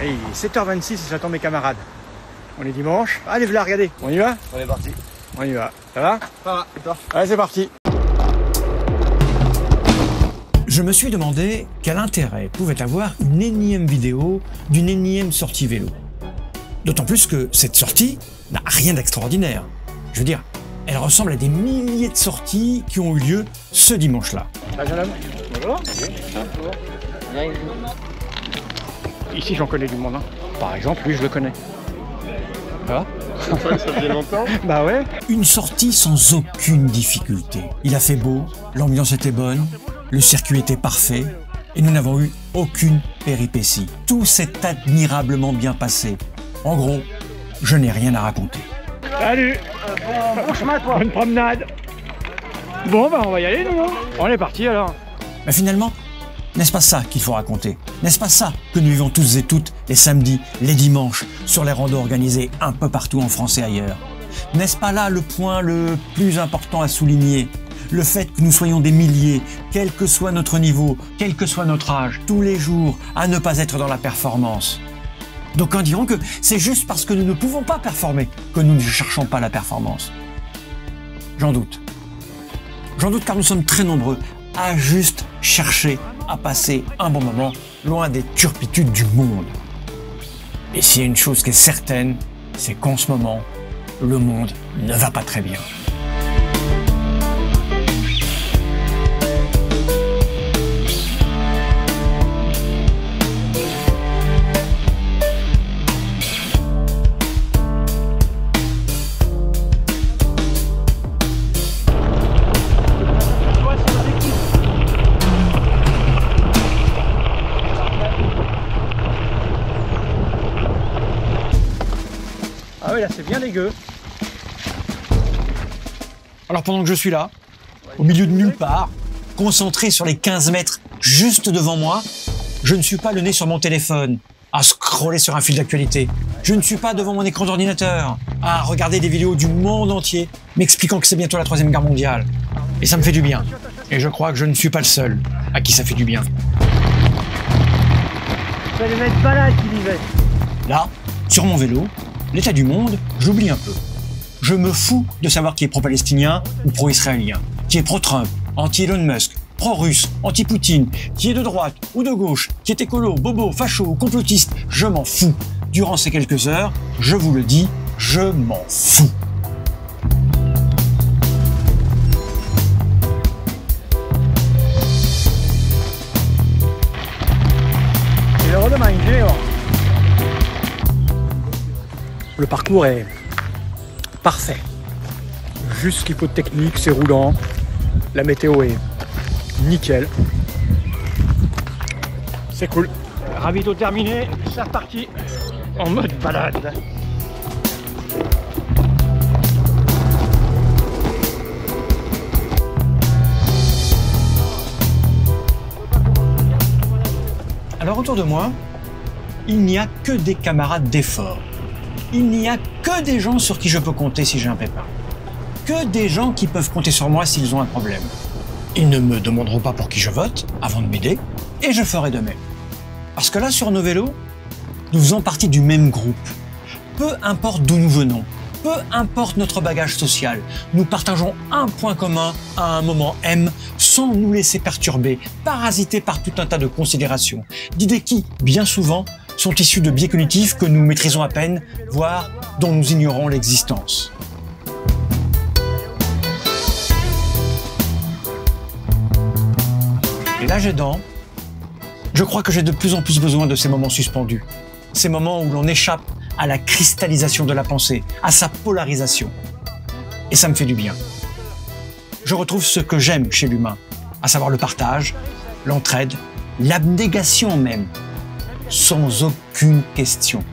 Et il est 7h26 et j'attends mes camarades. On est dimanche. Allez, voilà, regardez. On y va? On est parti. On y va. Ça va? Ça va, et toi? Allez, c'est parti. Je me suis demandé quel intérêt pouvait avoir une énième vidéo d'une énième sortie vélo. D'autant plus que cette sortie n'a rien d'extraordinaire. Je veux dire, elle ressemble à des milliers de sorties qui ont eu lieu ce dimanche-là. Ah, jeune homme. Bonjour. Ici, j'en connais du monde. Hein. Par exemple, lui, je le connais. Ça va? Ça faisait longtemps. Bah ouais. Une sortie sans aucune difficulté. Il a fait beau, l'ambiance était bonne, le circuit était parfait et nous n'avons eu aucune péripétie. Tout s'est admirablement bien passé. En gros, je n'ai rien à raconter. Salut. Bon chemin à toi. Bonne promenade. Bon, bah on va y aller, nous. Hein. On est parti alors. Mais finalement, n'est-ce pas ça qu'il faut raconter? N'est-ce pas ça que nous vivons tous et toutes les samedis, les dimanches, sur les randos organisés un peu partout en France et ailleurs? N'est-ce pas là le point le plus important à souligner? Le fait que nous soyons des milliers, quel que soit notre niveau, quel que soit notre âge, tous les jours, à ne pas être dans la performance. D'aucuns diront que c'est juste parce que nous ne pouvons pas performer que nous ne cherchons pas la performance. J'en doute. J'en doute car nous sommes très nombreux à juste chercher à passer un bon moment loin des turpitudes du monde. Et s'il y a une chose qui est certaine, c'est qu'en ce moment, le monde ne va pas très bien. Ah oui, là, c'est bien dégueu. Alors pendant que je suis là, au milieu de nulle part, concentré sur les 15 mètres juste devant moi, je ne suis pas le nez sur mon téléphone, à scroller sur un fil d'actualité. Je ne suis pas devant mon écran d'ordinateur, à regarder des vidéos du monde entier, m'expliquant que c'est bientôt la 3e guerre mondiale. Et ça me fait du bien. Et je crois que je ne suis pas le seul à qui ça fait du bien. C'est les mecs balades qui vivaient. Là, sur mon vélo, l'état du monde, j'oublie un peu. Je me fous de savoir qui est pro-palestinien ou pro-israélien, qui est pro-Trump, anti-Elon Musk, pro-russe, anti-Poutine, qui est de droite ou de gauche, qui est écolo, bobo, facho ou complotiste. Je m'en fous. Durant ces quelques heures, je vous le dis, je m'en fous. Et le redemain, géant. Le parcours est parfait. Juste ce qu'il faut de technique, c'est roulant. La météo est nickel. C'est cool. Ravito terminé, c'est reparti en mode balade. Alors autour de moi, il n'y a que des camarades d'effort. Il n'y a que des gens sur qui je peux compter si j'ai un pépin. Que des gens qui peuvent compter sur moi s'ils ont un problème. Ils ne me demanderont pas pour qui je vote avant de m'aider, et je ferai de même. Parce que là, sur nos vélos, nous faisons partie du même groupe. Peu importe d'où nous venons, peu importe notre bagage social, nous partageons un point commun à un moment M sans nous laisser perturber, parasiter par tout un tas de considérations, d'idées qui, bien souvent, sont issues de biais cognitifs que nous maîtrisons à peine, voire dont nous ignorons l'existence. Et l'âge aidant, je crois que j'ai de plus en plus besoin de ces moments suspendus. Ces moments où l'on échappe à la cristallisation de la pensée, à sa polarisation. Et ça me fait du bien. Je retrouve ce que j'aime chez l'humain, à savoir le partage, l'entraide, l'abnégation même, sans aucune question.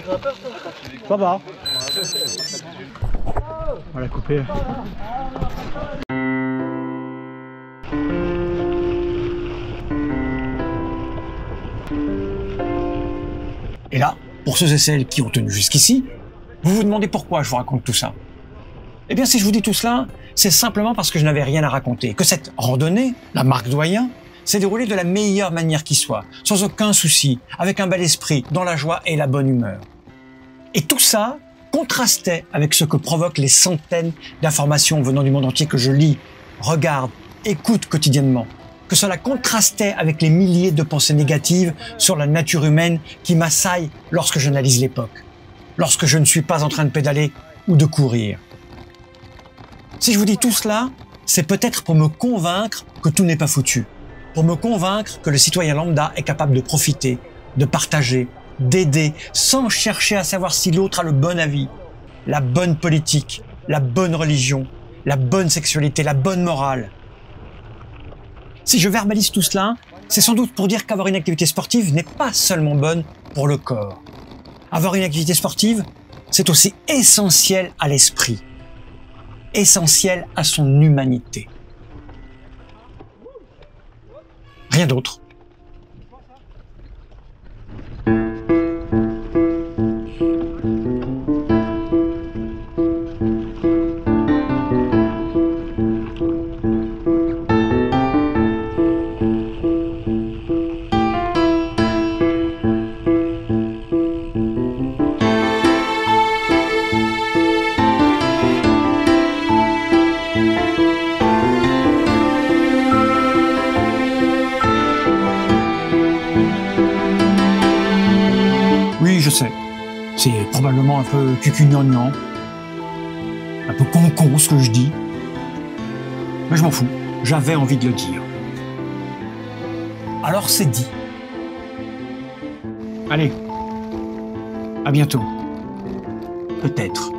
pas grimpeur, toi? Ça va. On va la couper. Et là, pour ceux et celles qui ont tenu jusqu'ici, vous vous demandez pourquoi je vous raconte tout ça. Eh bien, si je vous dis tout cela, c'est simplement parce que je n'avais rien à raconter, que cette randonnée, la marque Doyen, s'est déroulée de la meilleure manière qui soit, sans aucun souci, avec un bel esprit, dans la joie et la bonne humeur. Et tout ça contrastait avec ce que provoquent les centaines d'informations venant du monde entier que je lis, regarde, écoute quotidiennement. Que cela contrastait avec les milliers de pensées négatives sur la nature humaine qui m'assaillent lorsque j'analyse l'époque, lorsque je ne suis pas en train de pédaler ou de courir. Si je vous dis tout cela, c'est peut-être pour me convaincre que tout n'est pas foutu, pour me convaincre que le citoyen lambda est capable de profiter, de partager, d'aider, sans chercher à savoir si l'autre a le bon avis, la bonne politique, la bonne religion, la bonne sexualité, la bonne morale. Si je verbalise tout cela, c'est sans doute pour dire qu'avoir une activité sportive n'est pas seulement bonne pour le corps. Avoir une activité sportive, c'est aussi essentiel à l'esprit, essentiel à son humanité. Rien d'autre. Oui, je sais. C'est probablement un peu cucugnangnang, un peu con-con ce que je dis. Mais je m'en fous. J'avais envie de le dire. Alors c'est dit. Allez. À bientôt. Peut-être.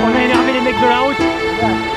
On a énervé les mecs de la route.